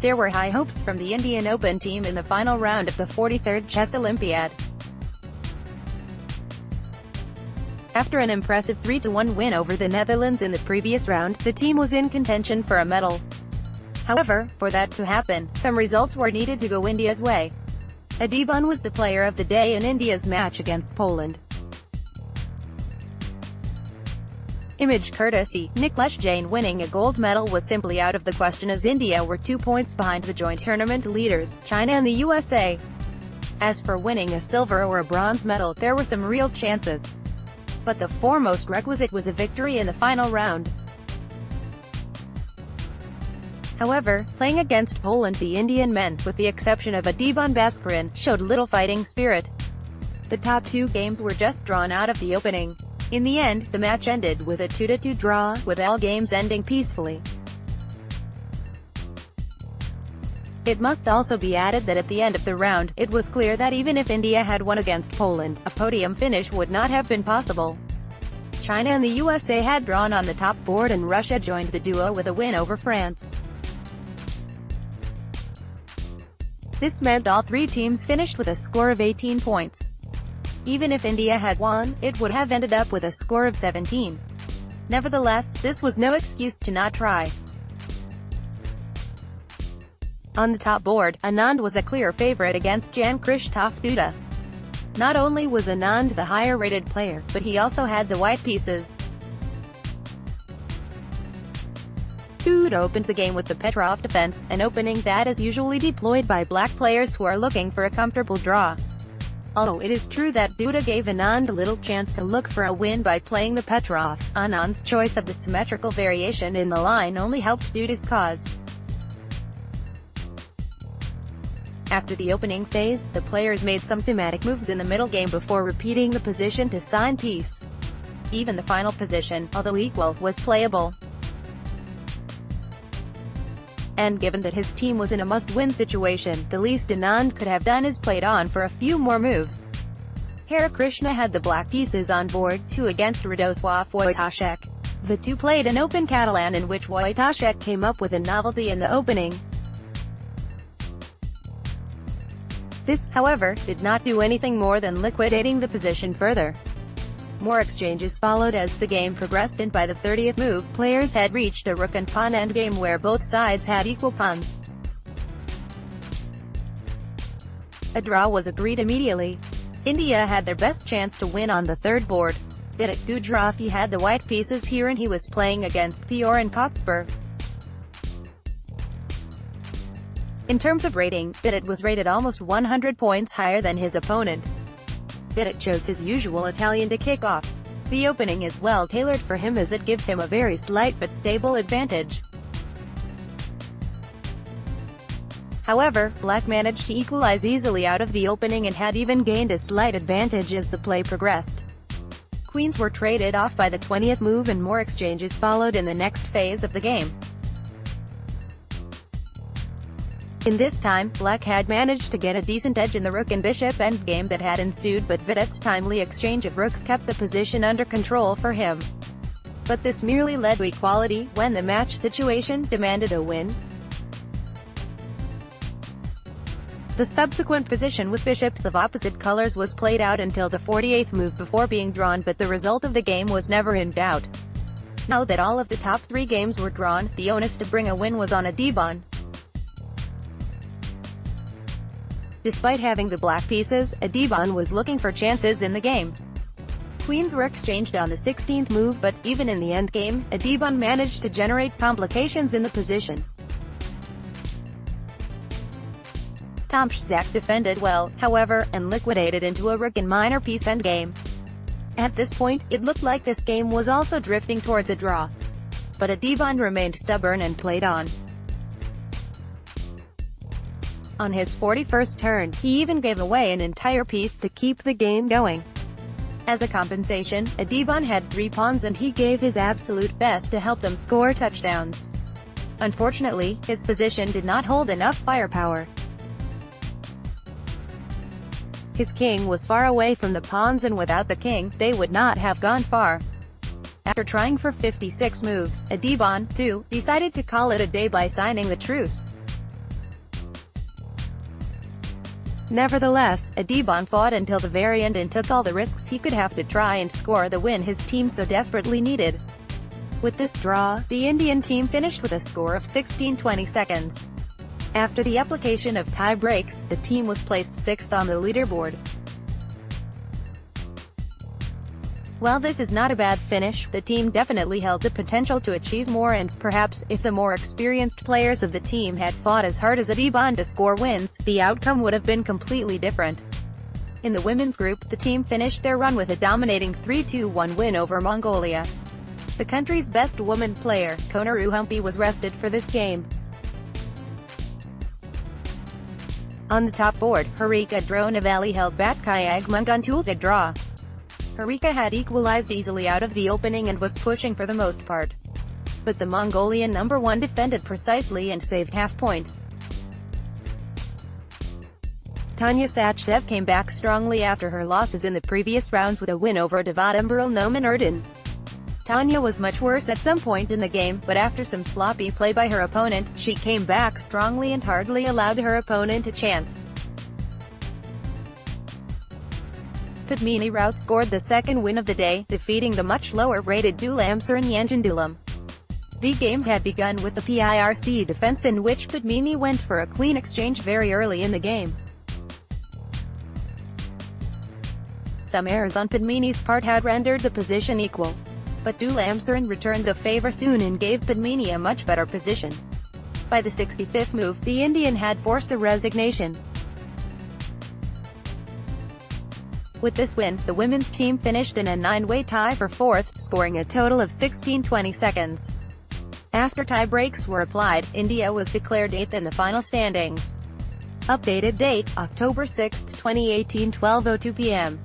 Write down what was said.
There were high hopes from the Indian Open team in the final round of the 43rd Chess Olympiad. After an impressive 3-1 win over the Netherlands in the previous round, the team was in contention for a medal. However, for that to happen, some results were needed to go India's way. Adhiban was the player of the day in India's match against Poland. Image courtesy, Niklesh Jain winning a gold medal was simply out of the question as India were 2 points behind the joint tournament leaders, China and the USA. As for winning a silver or a bronze medal, there were some real chances. But the foremost requisite was a victory in the final round. However, playing against Poland, the Indian men, with the exception of Adhiban Bhaskaran, showed little fighting spirit. The top two games were just drawn out of the opening. In the end, the match ended with a 2-2 draw, with all games ending peacefully. It must also be added that at the end of the round, it was clear that even if India had won against Poland, a podium finish would not have been possible. China and the USA had drawn on the top board and Russia joined the duo with a win over France. This meant all three teams finished with a score of 18 points. Even if India had won, it would have ended up with a score of 17. Nevertheless, this was no excuse to not try. On the top board, Anand was a clear favorite against Jan-Krzysztof. Not only was Anand the higher-rated player, but he also had the white pieces. Duda opened the game with the Petrov defense, an opening that is usually deployed by black players who are looking for a comfortable draw. Although it is true that Duda gave Anand little chance to look for a win by playing the Petrov, Anand's choice of the symmetrical variation in the line only helped Duda's cause. After the opening phase, the players made some thematic moves in the middle game before repeating the position to sign peace. Even the final position, although equal, was playable. And given that his team was in a must-win situation, the least Anand could have done is played on for a few more moves. Hare Krishna had the black pieces on board, 2 against Radosław Wojtaszek. The two played an open Catalan in which Wojtaszek came up with a novelty in the opening. This, however, did not do anything more than liquidating the position further. More exchanges followed as the game progressed, and by the 30th move, players had reached a rook and pawn endgame where both sides had equal pawns. A draw was agreed immediately. India had their best chance to win on the third board. Vidit Gujarati had the white pieces here and he was playing against Pioran Kotspur. In terms of rating, Vidit was rated almost 100 points higher than his opponent. Vidit chose his usual Italian to kick off. The opening is well tailored for him as it gives him a very slight but stable advantage. However, Black managed to equalize easily out of the opening and had even gained a slight advantage as the play progressed. Queens were traded off by the 20th move and more exchanges followed in the next phase of the game. In this time, Black had managed to get a decent edge in the rook and bishop endgame that had ensued, but Vidit's timely exchange of rooks kept the position under control for him. But this merely led to equality, when the match situation demanded a win. The subsequent position with bishops of opposite colors was played out until the 48th move before being drawn, but the result of the game was never in doubt. Now that all of the top 3 games were drawn, the onus to bring a win was on Adhiban. Despite having the black pieces, Adhiban was looking for chances in the game. Queens were exchanged on the 16th move, but, even in the endgame, Adhiban managed to generate complications in the position. Tomczak defended well, however, and liquidated into a rook and minor piece endgame. At this point, it looked like this game was also drifting towards a draw. But Adhiban remained stubborn and played on. On his 41st turn, he even gave away an entire piece to keep the game going. As a compensation, Adhiban had 3 pawns and he gave his absolute best to help them score touchdowns. Unfortunately, his position did not hold enough firepower. His king was far away from the pawns, and without the king, they would not have gone far. After trying for 56 moves, Adhiban, too, decided to call it a day by signing the truce. Nevertheless, Adhiban fought until the very end and took all the risks he could have to try and score the win his team so desperately needed. With this draw, the Indian team finished with a score of 16-20 seconds. After the application of tie breaks, the team was placed 6th on the leaderboard. While this is not a bad finish, the team definitely held the potential to achieve more and, perhaps, if the more experienced players of the team had fought as hard as Adhiban to score wins, the outcome would have been completely different. In the women's group, the team finished their run with a dominating 3-2-1 win over Mongolia. The country's best woman player, Konaru Humpy, was rested for this game. On the top board, Harika Dronavalli held Batkayag Munguntul to draw. Harika had equalized easily out of the opening and was pushing for the most part. But the Mongolian number 1 defended precisely and saved half-point. Tanya Sachdev came back strongly after her losses in the previous rounds with a win over Devadambaral Noman Erdin. Tanya was much worse at some point in the game, but after some sloppy play by her opponent, she came back strongly and hardly allowed her opponent a chance. Padmini Raut scored the second win of the day, defeating the much lower-rated Dulamsaran Yanjandulam. The game had begun with the PIRC defense in which Padmini went for a queen exchange very early in the game. Some errors on Padmini's part had rendered the position equal. But Dulamsaran returned the favor soon and gave Padmini a much better position. By the 65th move, the Indian had forced a resignation. With this win, the women's team finished in a 9-way tie for 4th, scoring a total of 16-20 seconds. After tie breaks were applied, India was declared 8th in the final standings. Updated date, October 6, 2018, 12:02 p.m.